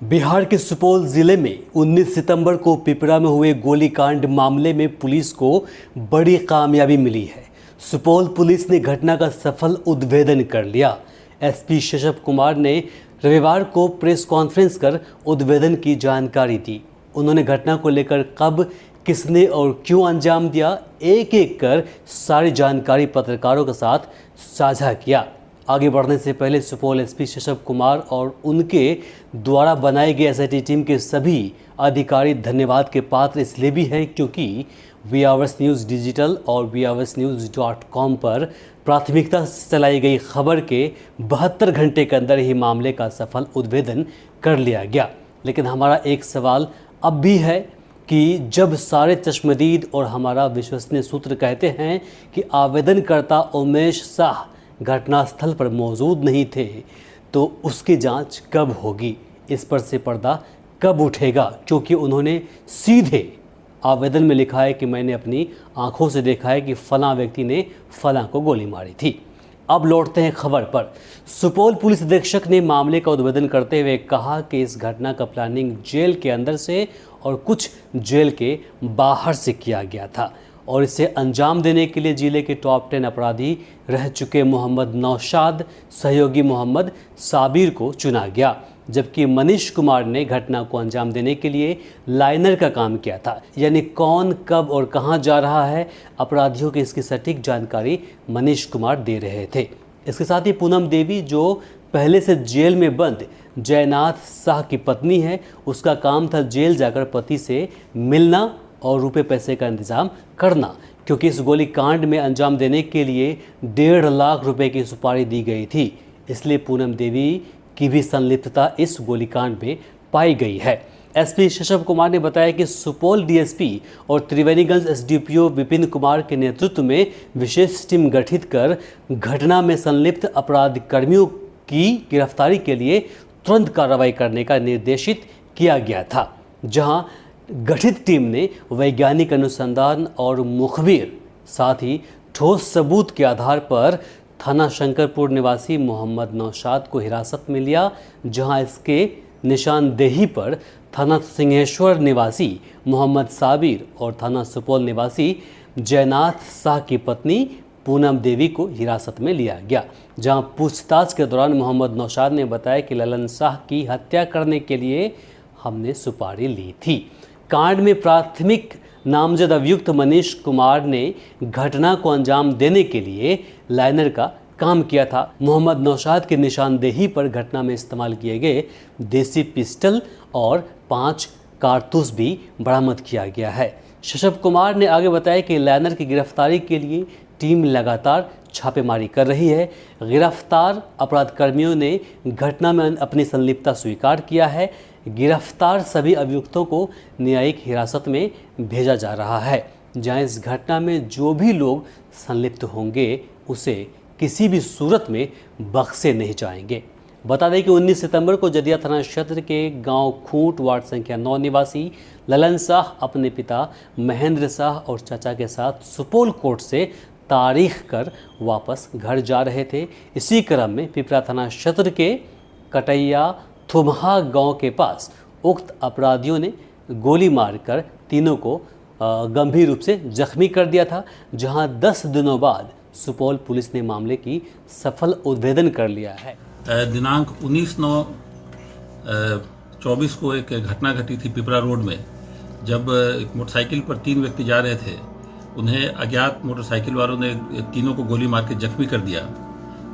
बिहार के सुपौल जिले में 19 सितंबर को पिपरा में हुए गोलीकांड मामले में पुलिस को बड़ी कामयाबी मिली है। सुपौल पुलिस ने घटना का सफल उद्भेदन कर लिया। एसपी शशभ कुमार ने रविवार को प्रेस कॉन्फ्रेंस कर उद्भेदन की जानकारी दी। उन्होंने घटना को लेकर कब, किसने और क्यों अंजाम दिया, एक एक कर सारी जानकारी पत्रकारों के साथ साझा किया। आगे बढ़ने से पहले सुपौल एसपी शशभ कुमार और उनके द्वारा बनाई गई एसआईटी टीम के सभी अधिकारी धन्यवाद के पात्र इसलिए भी हैं क्योंकि VRS न्यूज़ डिजिटल और VRSnews.com पर प्राथमिकता से चलाई गई खबर के 72 घंटे के अंदर ही मामले का सफल उद्भेदन कर लिया गया। लेकिन हमारा एक सवाल अब भी है कि जब सारे चश्मदीद और हमारा विश्वसनीय सूत्र कहते हैं कि आवेदनकर्ता उमेश शाह घटनास्थल पर मौजूद नहीं थे, तो उसकी जांच कब होगी, इस पर से पर्दा कब उठेगा? क्योंकि उन्होंने सीधे आवेदन में लिखा है कि मैंने अपनी आंखों से देखा है कि फलां व्यक्ति ने फलां को गोली मारी थी। अब लौटते हैं खबर पर। सुपौल पुलिस अधीक्षक ने मामले का उद्भेदन करते हुए कहा कि इस घटना का प्लानिंग जेल के अंदर से और कुछ जेल के बाहर से किया गया था और इसे अंजाम देने के लिए जिले के टॉप 10 अपराधी रह चुके मोहम्मद नौशाद, सहयोगी मोहम्मद साबिर को चुना गया, जबकि मनीष कुमार ने घटना को अंजाम देने के लिए लाइनर का काम किया था। यानी कौन, कब और कहां जा रहा है, अपराधियों की इसकी सटीक जानकारी मनीष कुमार दे रहे थे। इसके साथ ही पूनम देवी, जो पहले से जेल में बंद जयनाथ शाह की पत्नी है, उसका काम था जेल जाकर पति से मिलना और रुपए पैसे का इंतजाम करना, क्योंकि इस गोलीकांड में अंजाम देने के लिए 1.5 लाख रुपए की सुपारी दी गई थी। इसलिए पूनम देवी की भी संलिप्तता इस गोलीकांड में पाई गई है। एसपी शशभ कुमार ने बताया कि सुपौल डीएसपी और त्रिवेणीगंज एसडीपीओ विपिन कुमार के नेतृत्व में विशेष टीम गठित कर घटना में संलिप्त अपराध कर्मियों की गिरफ्तारी के लिए तुरंत कार्रवाई करने का निर्देशित किया गया था। जहां गठित टीम ने वैज्ञानिक अनुसंधान और मुखबिर, साथ ही ठोस सबूत के आधार पर थाना शंकरपुर निवासी मोहम्मद नौशाद को हिरासत में लिया, जहां इसके निशानदेही पर थाना सिंहेश्वर निवासी मोहम्मद साबिर और थाना सुपौल निवासी जयनाथ शाह की पत्नी पूनम देवी को हिरासत में लिया गया। जहां पूछताछ के दौरान मोहम्मद नौशाद ने बताया कि ललन शाह की हत्या करने के लिए हमने सुपारी ली थी। कांड में प्राथमिक नामजद अभियुक्त मनीष कुमार ने घटना को अंजाम देने के लिए लाइनर का काम किया था। मोहम्मद नौशाद की निशानदेही पर घटना में इस्तेमाल किए गए देसी पिस्टल और 5 कारतूस भी बरामद किया गया है। शशभ कुमार ने आगे बताया कि लाइनर की गिरफ्तारी के लिए टीम लगातार छापेमारी कर रही है। गिरफ्तार अपराधकर्मियों ने घटना में अपनी संलिप्तता स्वीकार किया है। गिरफ्तार सभी अभियुक्तों को न्यायिक हिरासत में भेजा जा रहा है, जहां इस घटना में जो भी लोग संलिप्त होंगे उसे किसी भी सूरत में बख्शे नहीं जाएंगे। बता दें कि 19 सितंबर को जदिया थाना क्षेत्र के गांव खूंट वार्ड संख्या 9 निवासी ललन शाह अपने पिता महेंद्र शाह और चाचा के साथ सुपौल कोर्ट से तारीख कर वापस घर जा रहे थे। इसी क्रम में पिपरा थाना क्षेत्र के कटैया थुमहा गांव के पास उक्त अपराधियों ने गोली मारकर तीनों को गंभीर रूप से जख्मी कर दिया था, जहां 10 दिनों बाद सुपौल पुलिस ने मामले की सफल उद्भेदन कर लिया है। दिनांक 19/9/24 को एक घटना घटी थी पिपरा रोड में, जब एक मोटरसाइकिल पर 3 व्यक्ति जा रहे थे। उन्हें अज्ञात मोटरसाइकिल वालों ने तीनों को गोली मार के जख्मी कर दिया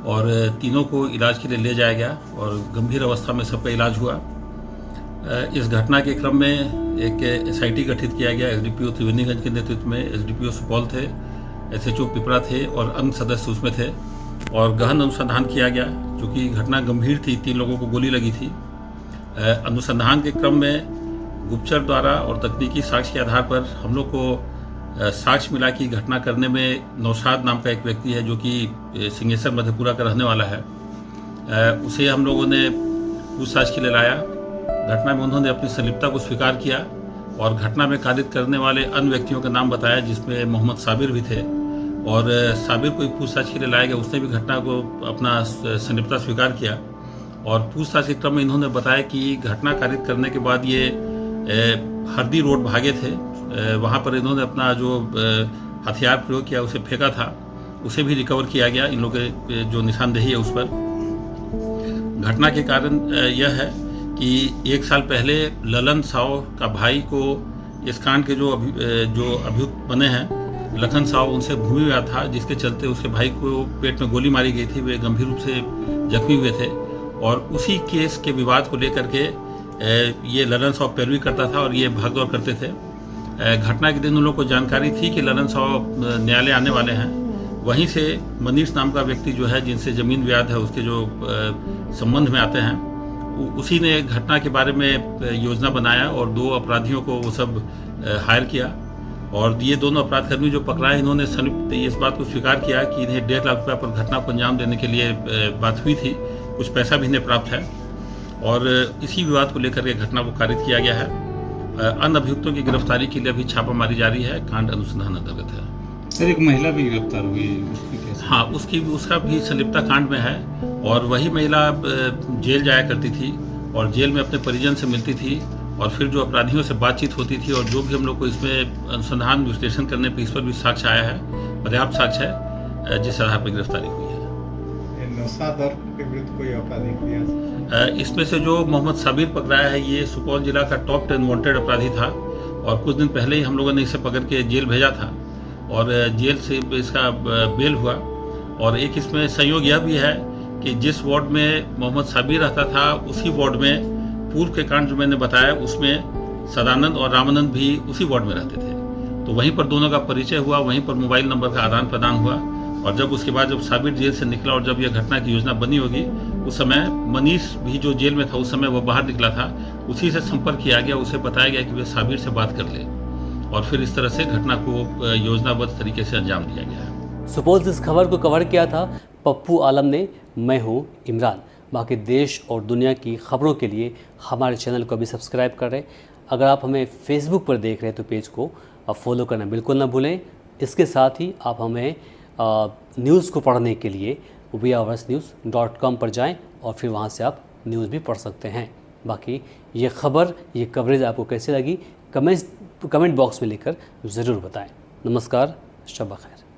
और तीनों को इलाज के लिए ले जाया गया और गंभीर अवस्था में सबका इलाज हुआ। इस घटना के क्रम में एक एसआईटी गठित किया गया। एसडीपीओ त्रिवेणीगंज के नेतृत्व में एसडीपीओ सुपौल थे, एसएचओ पिपरा थे और अन्य सदस्य उसमें थे और गहन अनुसंधान किया गया। चूँकि घटना गंभीर थी, 3 लोगों को गोली लगी थी। अनुसंधान के क्रम में गुप्तचर द्वारा और तकनीकी साक्ष्य के आधार पर हम लोग को साक्ष्य मिला कि घटना करने में नौशाद नाम का एक व्यक्ति है, जो कि सिंहेश्वर मधेपुरा का रहने वाला है। उसे हम लोगों ने पूछताछ के लिए लाया। घटना में उन्होंने अपनी संलिप्तता को स्वीकार किया और घटना में कारित करने वाले अन्य व्यक्तियों का नाम बताया, जिसमें मोहम्मद साबिर भी थे। और साबिर को पूछताछ के लिए लाया गया, उसने भी घटना को अपना संलिप्तता स्वीकार किया और पूछताछ के क्रम में इन्होंने बताया कि घटना कारित करने के बाद ये हरदी रोड भागे थे। वहाँ पर इन्होंने अपना जो हथियार प्रयोग किया उसे फेंका था, उसे भी रिकवर किया गया। इन लोगों के जो निशानदेही है उस पर घटना के कारण यह है कि 1 साल पहले ललन साव का भाई को इस कांड के जो अभियुक्त बने हैं लखन साव, उनसे भूमि विवाद था, जिसके चलते उसके भाई को पेट में गोली मारी गई थी। वे गंभीर रूप से जख्मी हुए थे और उसी केस के विवाद को लेकर के ये ललन साव पैरवी करता था और ये भागदौड़ करते थे। घटना के दिन उन लोगों को जानकारी थी कि ललन साव न्यायालय आने वाले हैं। वहीं से मनीष नाम का व्यक्ति जो है, जिनसे जमीन विवाद है, उसके जो संबंध में आते हैं, उसी ने घटना के बारे में योजना बनाया और 2 अपराधियों को वो सब हायर किया। और ये दोनों अपराधकर्मी जो पकड़ाए, इन्होंने संयुक्त इस बात को स्वीकार किया कि इन्हें 1.5 लाख रुपये पर घटना को अंजाम देने के लिए बात हुई थी। कुछ पैसा भी इन्हें प्राप्त है और इसी विवाद को लेकर के घटना को कारित किया गया है। अन्य अभियुक्तों की गिरफ्तारी के लिए अभी छापामारी जारी है। कांड अनुसंधान अंतर्गत है। सर, एक महिला भी गिरफ्तार हुई, उसकी कैसे? हाँ, उसका भी संलिप्तता कांड में है और वही महिला जेल जाया करती थी और जेल में अपने परिजन से मिलती थी और फिर जो अपराधियों से बातचीत होती थी और जो भी हम लोग को इसमें अनुसंधान विश्लेषण करने पर इस पर भी साक्ष्य आया है, पर्याप्त साक्ष्य है, जिस आधार पर गिरफ्तारी हुई है। नौशाद और के विरुद्ध कोई आपराधिक प्रयास? इसमें से जो मोहम्मद साबिर पकड़ाया है, ये सुपौल जिला का टॉप 10 वांटेड अपराधी था और कुछ दिन पहले ही हम लोगों ने इसे पकड़ के जेल भेजा था और जेल से इसका बेल हुआ। और एक इसमें संयोग यह भी है कि जिस वार्ड में मोहम्मद साबिर रहता था, उसी वार्ड में पूर्व के कांड जो मैंने बताया उसमें सदानंद और रामानंद भी उसी वार्ड में रहते थे। तो वहीं पर दोनों का परिचय हुआ, वहीं पर मोबाइल नंबर का आदान प्रदान हुआ और जब उसके बाद जब साबिर जेल से निकला और जब यह घटना की योजना बनी होगी, उस समय मनीष भी जो जेल में था, उस समय वह बाहर निकला था, उसी से संपर्क किया गया। उसे बताया गया कि वे साबिर से बात कर ले और फिर इस तरह से घटना को योजनाबद्ध तरीके से अंजाम दिया गया है। सुपौल से इस खबर को कवर किया था पप्पू आलम ने। मैं हूँ इमरान। बाकी देश और दुनिया की खबरों के लिए हमारे चैनल को भी सब्सक्राइब करें। अगर आप हमें फेसबुक पर देख रहे हैं तो पेज को फॉलो करना बिल्कुल ना भूलें। इसके साथ ही आप हमें न्यूज़ को पढ़ने के लिए viawarsnews.com पर जाएं और फिर वहां से आप न्यूज़ भी पढ़ सकते हैं। बाकी ये खबर, ये कवरेज आपको कैसी लगी कमेंट बॉक्स में लिखकर ज़रूर बताएं। नमस्कार, शब खैर।